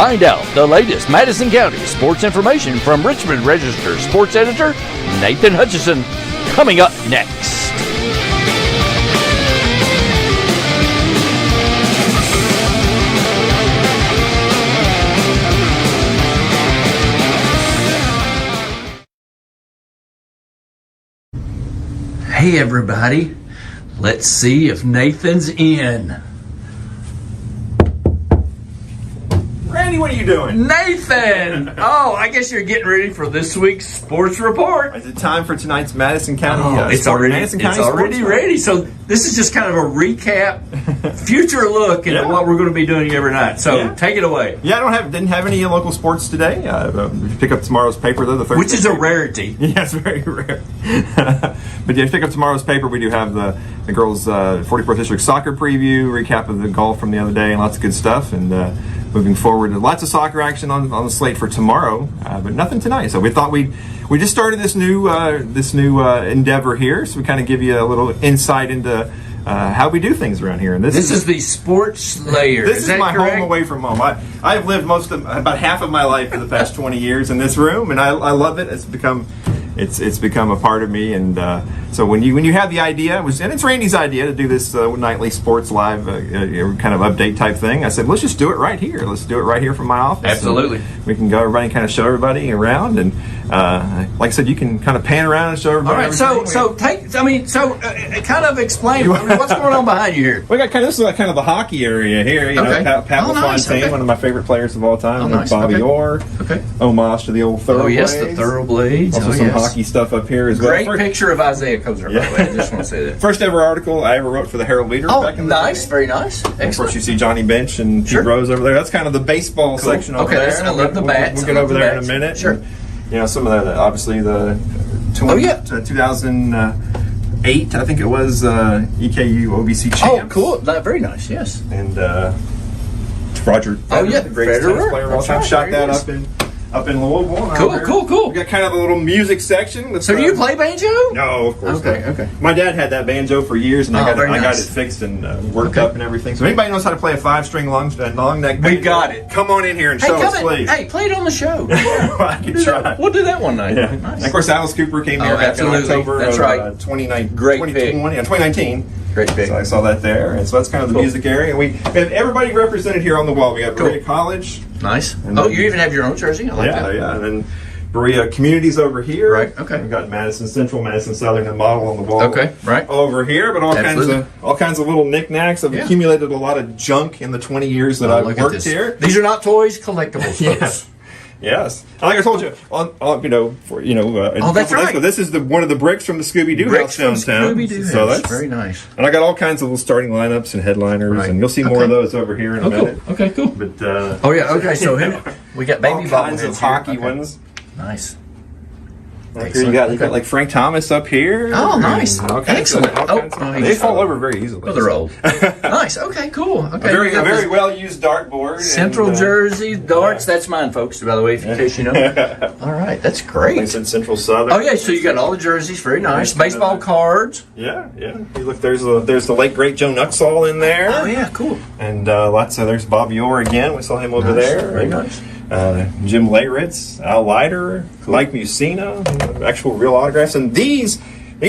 Find out the latest Madison County sports information from Richmond Register sports editor Nathan Hutchison, coming up next. Hey everybody, let's see if Nathan's in. Randy, what are you doing? Nathan! Oh, I guess you're getting ready for this week's sports report. Is it time for tonight's Madison County? It's already ready. So this is just kind of a recap, future look at what we're going to be doing every night. So take it away. Yeah, didn't have any local sports today. Pick up tomorrow's paper though, the Thursday, which is a rarity. Yeah, it's very rare. But yeah, pick up tomorrow's paper. We do have the girls' 44th district soccer preview, recap of the golf from the other day, and lots of good stuff. And moving forward, lots of soccer action on the slate for tomorrow, but nothing tonight. So we thought we just started this new endeavor here, so we kind of give you a little insight into how we do things around here. And this is the sports layer. This is my home away from home. I've lived about half of my life for the past 20 years in this room, and I love it. It's become a part of me, and so when you had the idea, and it's Randy's idea to do this nightly sports live kind of update type thing, I said, let's just do it right here. Let's do it right here from my office. Absolutely. We can go everybody and kind of show everybody around, and like I said, you can kind of pan around and show everybody. All right, kind of explain what's going on behind you here. We got this is like kind of the hockey area here. You know, Pat LaFontaine, one of my favorite players of all time. Bobby Orr. Okay. Homage to the old Thoroughblades. Oh yes, the Thoroughblades. Also some hockey stuff up here as well. Great picture of Isaiah Kozer, by the way. I just want to say that. First ever article I ever wrote for the Herald Leader. Oh, back in the day. Very nice. Excellent. Of course, you see Johnny Bench and Pete Rose over there. That's kind of the baseball section over there. I love the bats. We'll get over there in a minute. Sure. And, some of that, obviously the 2008, I think it was, EKU OBC champs. Oh, cool. Very nice, yes. And Roger Federer, the greatest tennis player of all time, shot that up in Louisville. Cool. We got kind of a little music section. So do you play banjo? No, of course not. Okay. My dad had that banjo for years, and I got it fixed and worked up and everything. So anybody knows how to play a 5-string long neck banjo? We got it. Come on in here and show us, please. Hey, play it on the show. I can try. We'll do that one night. Yeah. Nice. And of course, Alice Cooper came here back in October of 2019. Great pick. So I saw that there, and so that's kind of the music area. And we have everybody represented here on the wall. We got Berea College. Nice. You even have your own jersey? I like that. Yeah. And then Berea Communities over here. Right. Okay. We've got Madison Central, Madison Southern, and Model on the wall. Okay. Right. Over here, but all kinds of little knickknacks. I've accumulated a lot of junk in the 20 years that I've worked here. These are not toys, collectibles. Yes. Like I told you, that's right. This is one of the bricks from the Scooby-Doo house downtown. So that's very nice. And I got all kinds of little starting lineups and headliners, and you'll see more of those over here in a minute. Cool. Okay, cool. But So we got baby all kinds of hockey ones. Nice. Here you got like Frank Thomas up here. Oh, nice. Excellent. They fall over very easily. Oh, they're old. Nice. Okay, cool. Okay. A very well used dartboard. Central Jersey darts. That's mine, folks, by the way, in case you know. All right, that's great. Like Central Southern. Oh yeah, so you got all the jerseys. Very nice. Baseball cards. Yeah. You look, there's the late great Joe Nuxall in there. Oh yeah, cool. And there's Bobby Orr again. We saw him over there. Very nice. Jim Leyritz, Al Leiter, Mike Musina, actual real autographs. And these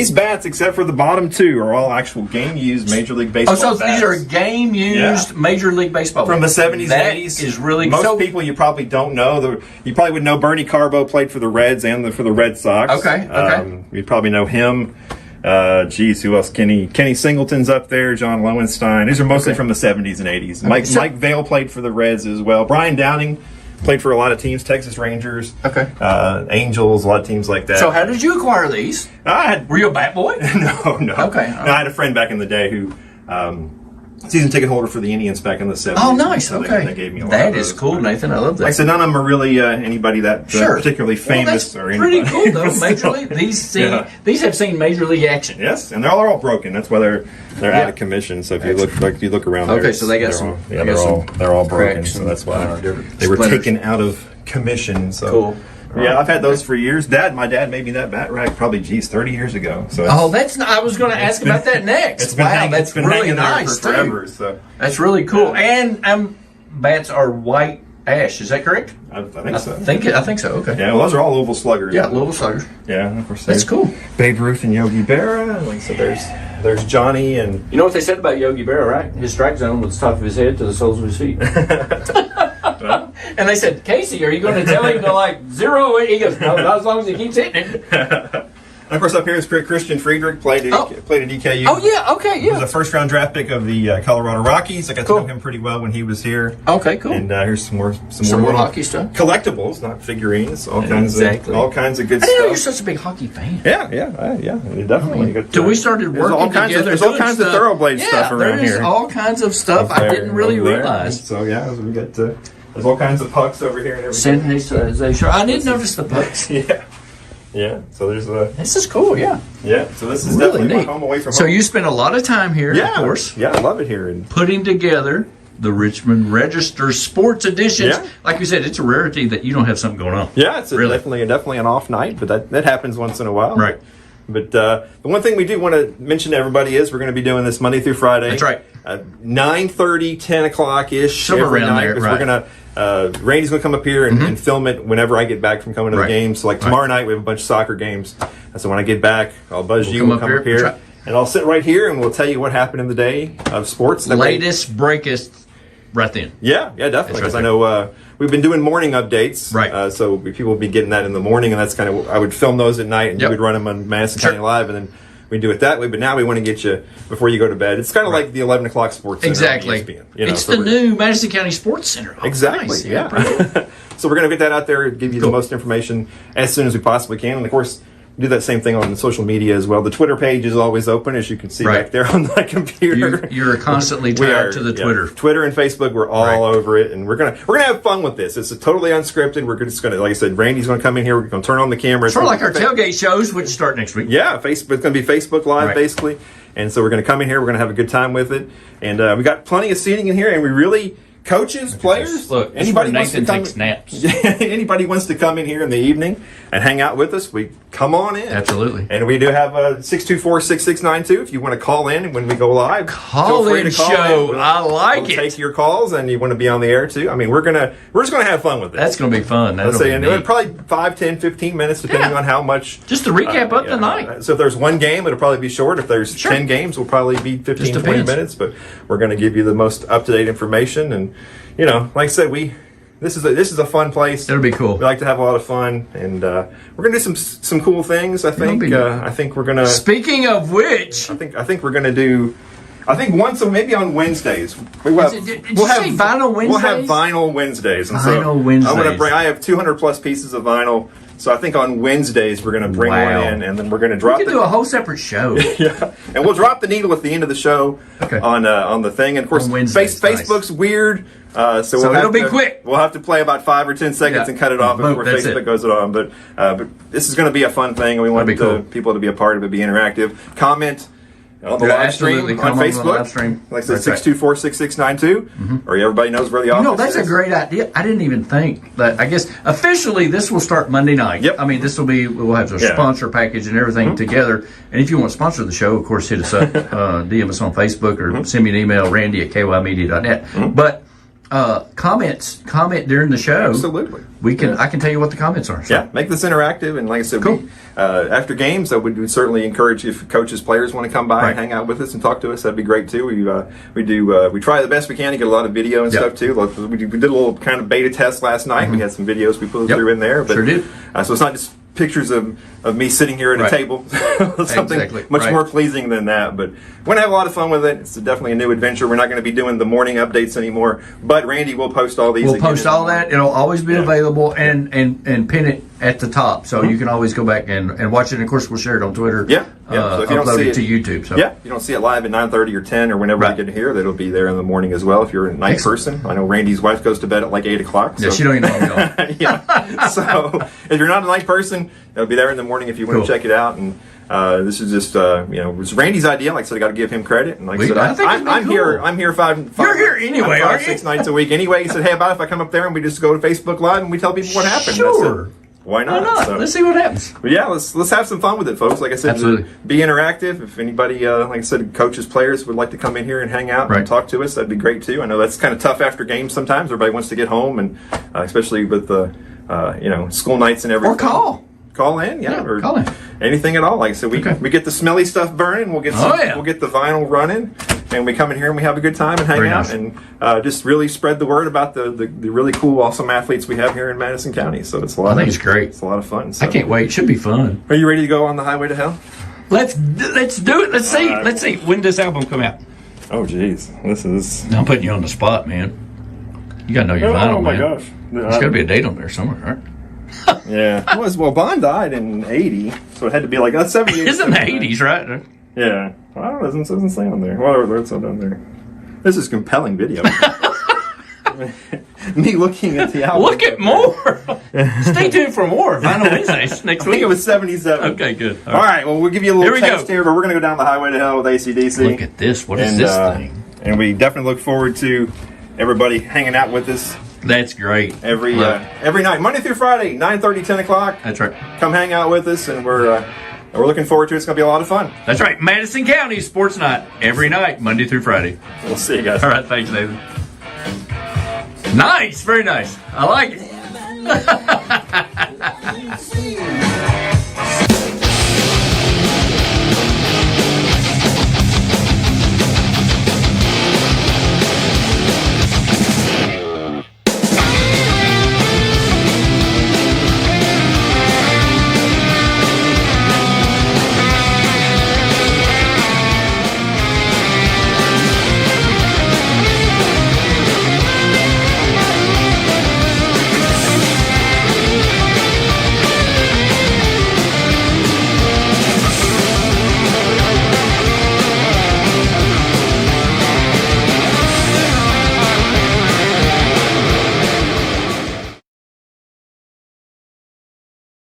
bats, except for the bottom two, are all actual game-used Major League Baseball bats. These are game-used Major League Baseball from the 70s and 80s. Is really most people you probably don't know. You probably would know Bernie Carbo played for the Reds and for the Red Sox. Okay. You probably know him. Who else? Kenny Singleton's up there. John Lowenstein. These are mostly from the 70s and 80s. Mike Vail played for the Reds as well. Brian Downing played for a lot of teams, Texas Rangers, Angels, a lot of teams like that. So how did you acquire these? Were you a bat boy? No. Okay. No, I had a friend back in the day who season ticket holder for the Indians back in the 70s. Oh, nice. So they gave me a lot That of is those. cool, Nathan. I love that. Like I said, none of them are really anybody that particularly famous or anybody. Pretty cool, though. Major League. These have seen Major League action. Yes, and they're all broken. That's why they're out of commission. So if you look around there, okay, so they got some. They're all broken. So that's why they were taken out of commission. So cool. Yeah, I've had those for years. My dad made me that bat rack probably 30 years ago. So I was going to ask about that next. That's really nice forever. So that's really cool. And bats are white Ash. Is that correct? I think so. I think so. Okay. Yeah, well, those are all Louisville Sluggers. Yeah, Louisville Sluggers. Yeah, and of course. That's cool. Babe Ruth and Yogi Berra. And like I said, there's Johnny and. You know what they said about Yogi Berra, right? His strike zone was the top of his head to the soles of his feet. And they said, Casey, are you going to tell him to like zero it? He goes, no, not as long as he keeps hitting it. And of course, up here is Christian Friedrich, played at EKU. Oh, yeah, okay, yeah. He was a first-round draft pick of the Colorado Rockies. I got to know him pretty well when he was here. Okay, cool. And here's some more hockey stuff. Collectibles, not figurines. All kinds of good I stuff. didn't know you're such a big hockey fan. Yeah, definitely. So we started working together. There's all kinds of Thoroughblade stuff around here. There's all kinds of stuff I didn't really realize. So yeah, we got there's all kinds of pucks over here and everything. I didn't notice the pucks. Yeah, so there's This is cool, yeah. Yeah, so this is really definitely neat. my home away from home. So you spend a lot of time here, of course. Yeah, I love it here. And putting together the Richmond Register Sports Editions. Yeah. Like you said, it's a rarity that you don't have something going on. Yeah, it's definitely an off night, but that happens once in a while. Right. But the one thing we do want to mention to everybody is we're going to be doing this Monday through Friday. That's right. 9:30, 10 o'clock-ish Somewhere every around night. there, right. We're going to Randy's going to come up here and film it whenever I get back from coming to the game. So like tomorrow night we have a bunch of soccer games. So when I get back, I'll buzz you. We'll come up here. And I'll sit right here and we'll tell you what happened in the day of sports. Latest, breakest, right then. Yeah, definitely. Because I know we've been doing morning updates. Right. So people will be getting that in the morning, and that's kind of, I would film those at night, and you would run them on Madison County Live, and then we do it that way. But now we want to get you before you go to bed. It's kind of like the 11 o'clock sports center. Exactly. On ESPN, it's the new Madison County Sports Center. Oh, exactly. Nice. Yeah. So we're going to get that out there, give you the most information as soon as we possibly can, and of course, do that same thing on social media as well. The Twitter page is always open, as you can see back there on my computer. You're constantly tied to the Twitter. Twitter and Facebook, we're all over it, and we're gonna have fun with this. It's totally unscripted. We're just gonna, like I said, Randy's gonna come in here. We're gonna turn on the camera. Sort of like our tailgate shows, which start next week. Yeah, it's gonna be Facebook Live basically, and so we're gonna come in here. We're gonna have a good time with it, and we got plenty of seating in here, and we really. Coaches, players, look, anybody wants to come. Takes naps. Anybody wants to come in here in the evening and hang out with us, we come on in. Absolutely. And we do have 624-6692 if you want to call in when we go live. Call-in show. I like it. Take your calls, and you want to be on the air too. I mean, we're just gonna have fun with this. That's gonna be fun. Let's say, and probably 5, 10, 15 minutes depending on how much. Just to recap up the night. So if there's one game, it'll probably be short. If there's 10 games, it'll probably be 15, 20 minutes. But we're going to give you the most up-to-date information, and like I said, this is a fun place. It'll be cool. We like to have a lot of fun, and we're going to do some cool things. I think we're going to. Speaking of which, I think we're going to do. I think maybe on Wednesdays. Did you say vinyl Wednesdays? We'll have vinyl Wednesdays. And vinyl Wednesdays. I have 200 plus pieces of vinyl. So I think on Wednesdays we're going to bring one in, and then we're going to drop. We could do a whole separate show. Yeah, and we'll drop the needle at the end of the show on the thing. And of course, Facebook's weird, so it'll be quick. We'll have to play about 5 or 10 seconds and cut it off before Facebook goes on. But this is going to be a fun thing, and we want people to be a part of it, be interactive, comment. On the live stream on Facebook, like I said, 624-6692, or everybody knows where the office is. That's a great idea. I didn't even think that. I guess officially this will start Monday night. Yep. I mean, we'll have a sponsor package and everything together. And if you want to sponsor the show, of course, hit us up, DM us on Facebook, or send me an email, randy@kymedia.net. But comment during the show. Absolutely. I can tell you what the comments are. So. Yeah, make this interactive, and like I said, after games, I would certainly encourage if coaches, players want to come by and hang out with us and talk to us. That'd be great too. We try the best we can to get a lot of video and stuff too. We did a little kind of beta test last night. We had some videos we put through in there, but sure did. So it's not just pictures of me sitting here at a table. Something much more pleasing than that. But we're going to have a lot of fun with it. It's definitely a new adventure. We're not going to be doing the morning updates anymore. But Randy will post all these. We'll post all that. It'll always be available and pin it at the top. So you can always go back and watch it. And of course, we'll share it on Twitter. So if you upload it to YouTube. So. Yeah, you don't see it live at 9:30 or 10 or whenever you get here. That'll be there in the morning as well if you're a night person. I know Randy's wife goes to bed at like 8 o'clock. So. Yeah, she don't even know I'm going. So if you're not a night person, it'll be there in the morning if you want to check it out. And this is just it was Randy's idea. Like I said, I got to give him credit. And like I said, I'm here. I'm here five. You're here anyway, aren't you? 6 nights a week anyway. He said, hey, about if I come up there and we just go to Facebook Live and we tell people what happened. Sure. Why not? Why not? So, let's see what happens. but yeah, let's have some fun with it, folks. Like I said, Absolutely. be interactive. If anybody, like I said, coaches, players would like to come in here and hang out and talk to us, that'd be great too. I know that's kind of tough after games sometimes. Everybody wants to get home, and especially with the school nights and everything. Or call in, or call in. Anything at all. Like I said, we get the smelly stuff burning. We'll get we'll get the vinyl running, and we come in here and we have a good time and hang out and just really spread the word about the really cool, awesome athletes we have here in Madison County. So it's a lot. I think it's great. It's a lot of fun. So. I can't wait. It should be fun. Are you ready to go on the highway to hell? Let's do it. Let's see. Let's see. When does this album come out? Oh, geez, this is. I'm putting you on the spot, man. You gotta know your vinyl, oh my man. gosh, There's gotta be a date on there somewhere, right? Yeah, it was. Well, Bond died in '80, so it had to be like that's 78. It's in the '80s, right? Yeah. Well, it doesn't say on there. Well, it's not on there. This is compelling video. Me looking at the album. Look at more. Stay tuned for more Vinyl Wednesdays next I think week. it was 77. Okay, good. All right. Well, we'll give you a little taste go. here, but we're going to go down the highway to hell with AC/DC. Look at this. What is this thing? And we definitely look forward to everybody hanging out with us. That's great. Every night, Monday through Friday, 9:30, 10 o'clock. That's right. Come hang out with us, and we're looking forward to it. It's going to be a lot of fun. That's right. Madison County Sports Night every night, Monday through Friday. We'll see you guys. All right. Thanks, David. Nice. Very nice. I like it.